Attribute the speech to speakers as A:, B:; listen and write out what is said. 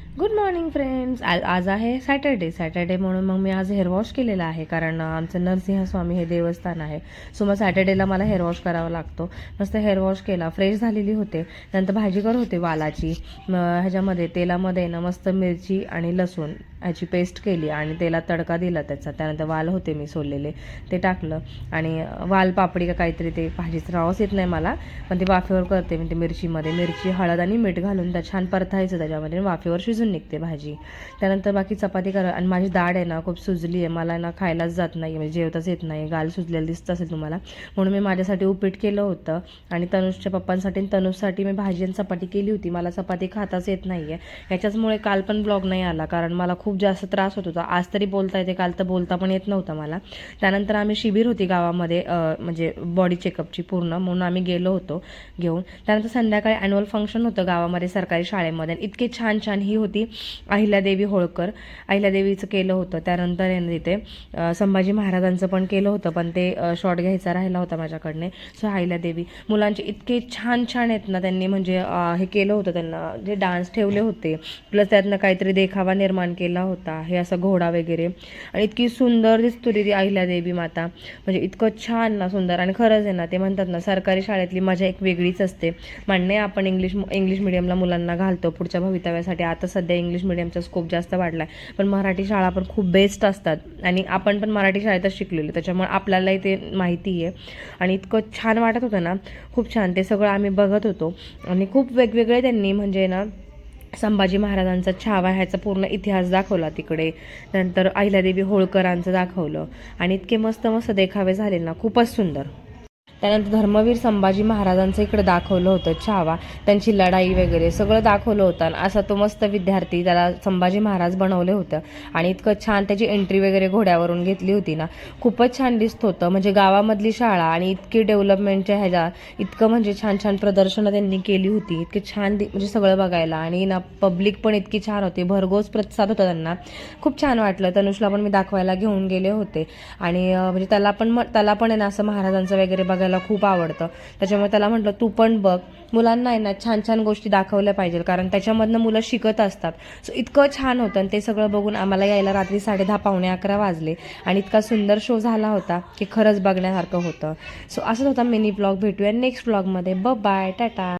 A: Good morning friends. आज आहे Saturday म्हणून मग मी आज हेअर वॉश केलेला आहे, कारण आमचं नरसिंहस्वामी हे देवस्थान आहे. सो मग सॅटर्डेला मला हेअर वॉश करावा लागतो. मस्त हेअर वॉश केला, फ्रेश झालेली होते. नंतर भाजी करत होते वालाची. ह्याच्यामध्ये तेलामध्ये ना मस्त मिरची आणि लसूण ह्याची पेस्ट केली आणि तेलात तडका दिला त्याचा. त्यानंतर वाल होते मी सोललेले ते टाकलं आणि वाल पापडी का काहीतरी, ते भाजीचं नावच येत नाही मला, पण ते वाफेवर करते मी. ते मिरची, हळद आणि मीठ घालून त्या छान परतायचं त्याच्यामध्ये, वाफेवर शिजून निघते भाजी. त्यानंतर बाकी चपाती करा. आणि माझी डाळ आहे ना खूप सुजली आहे, मला ना खायलाच जात नाही, म्हणजे जेवताच येत नाही, गाल सुजलेलं दिसतं असेल तुम्हाला. म्हणून मी माझ्यासाठी उपीट केलं होतं आणि तनुषच्या पप्पांसाठी आणि तनुषसाठी मी भाजी आणि चपाती केली होती. मला चपाती खाताच येत नाही आहे, याच्याचमुळे काल पण ब्लॉग नाही आला, कारण मला खूप जास्त त्रास होत होता. आज तरी बोलता येते, काल तर बोलता पण येत नव्हतं मला. त्यानंतर आम्ही शिबिर होती गावामध्ये, म्हणजे बॉडी चेकअपची पूर्ण, म्हणून आम्ही गेलो होतो घेऊन. त्यानंतर संध्याकाळी ॲन्युअल फंक्शन होतं गावामध्ये सरकारी शाळेमध्ये. इतके छान ही होती अहिल्यादेवी होळकर, अहिल्यादेवीचं केलं होतं. त्यानंतर तिथे संभाजी महाराजांचं पण केलं होतं, पण ते शॉर्ट घ्यायचा राहिला होता माझ्याकडने. सो अहिल्यादेवी मुलांचे इतके छान आहेत ना, त्यांनी म्हणजे हे केलं होतं, त्यांना जे डान्स ठेवले होते, प्लस त्यातनं काहीतरी देखावा निर्माण केला होता, हे असं घोडा वगैरे. आणि इतकी सुंदर दिसतो ती अहिल्यादेवी माता, म्हणजे इतकं छान ना, सुंदर. आणि खरंच आहे ना, ते म्हणतात ना, सरकारी शाळेतली मजा एक वेगळीच असते. म्हणणे आपण इंग्लिश मिडियमला मुलांना घालतो पुढच्या भवितव्यासाठी. आता सध्या इंग्लिश मिडियमचा स्कोप जास्त वाढला आहे, पण मराठी शाळा पण खूप बेस्ट असतात आणि आपण पण मराठी शाळेतच शिकलेलो, त्याच्यामुळे आपल्यालाही ते माहिती आहे. आणि इतकं छान वाटत होतं ना, खूप छान. ते सगळं आम्ही बघत होतो आणि खूप वेगवेगळे त्यांनी म्हणजे ना संभाजी महाराजांचा छावा ह्याचा पूर्ण इतिहास दाखवला तिकडे. नंतर अहिल्यादेवी होळकरांचं दाखवलं आणि इतके मस्त देखावे झाले ना, खूपच सुंदर. त्यानंतर धर्मवीर संभाजी महाराजांचं इकडे दाखवलं होतं छावा, त्यांची लढाई वगैरे सगळं दाखवलं होतं. आणि असा तो मस्त विद्यार्थी, त्याला संभाजी महाराज बनवले होतं आणि इतकं छान त्याची एंट्री वगैरे घोड्यावरून घेतली होती ना, खूपच छान दिसत होतं. म्हणजे गावामधली शाळा आणि इतकी डेव्हलपमेंटच्या इतकं म्हणजे छान प्रदर्शनं त्यांनी केली होती, इतके छान म्हणजे सगळं बघायला. आणि ना पब्लिक पण इतकी छान होती, भरघोस प्रतिसाद होता त्यांना, खूप छान वाटलं. तनुषला पण मी दाखवायला घेऊन गेले होते आणि म्हणजे त्याला पण आहे ना असं महाराजांचं वगैरे बघायला खूप आवडतं. त्याच्यामुळे त्याला म्हटलं तू पण बघ. मुलांना आहे ना छान गोष्टी दाखवल्या पाहिजे, कारण त्याच्यामधनं मुलं शिकत असतात. सो इतकं छान होतं. आणि ते सगळं बघून आम्हाला यायला रात्री 10:30 11 वाजले आणि इतका सुंदर शो झाला होता की खरंच बघण्यासारखं होतं. सो असंच होता मिनी ब्लॉग. भेटूया नेक्स्ट ब्लॉगमध्ये. बाय, टाटा.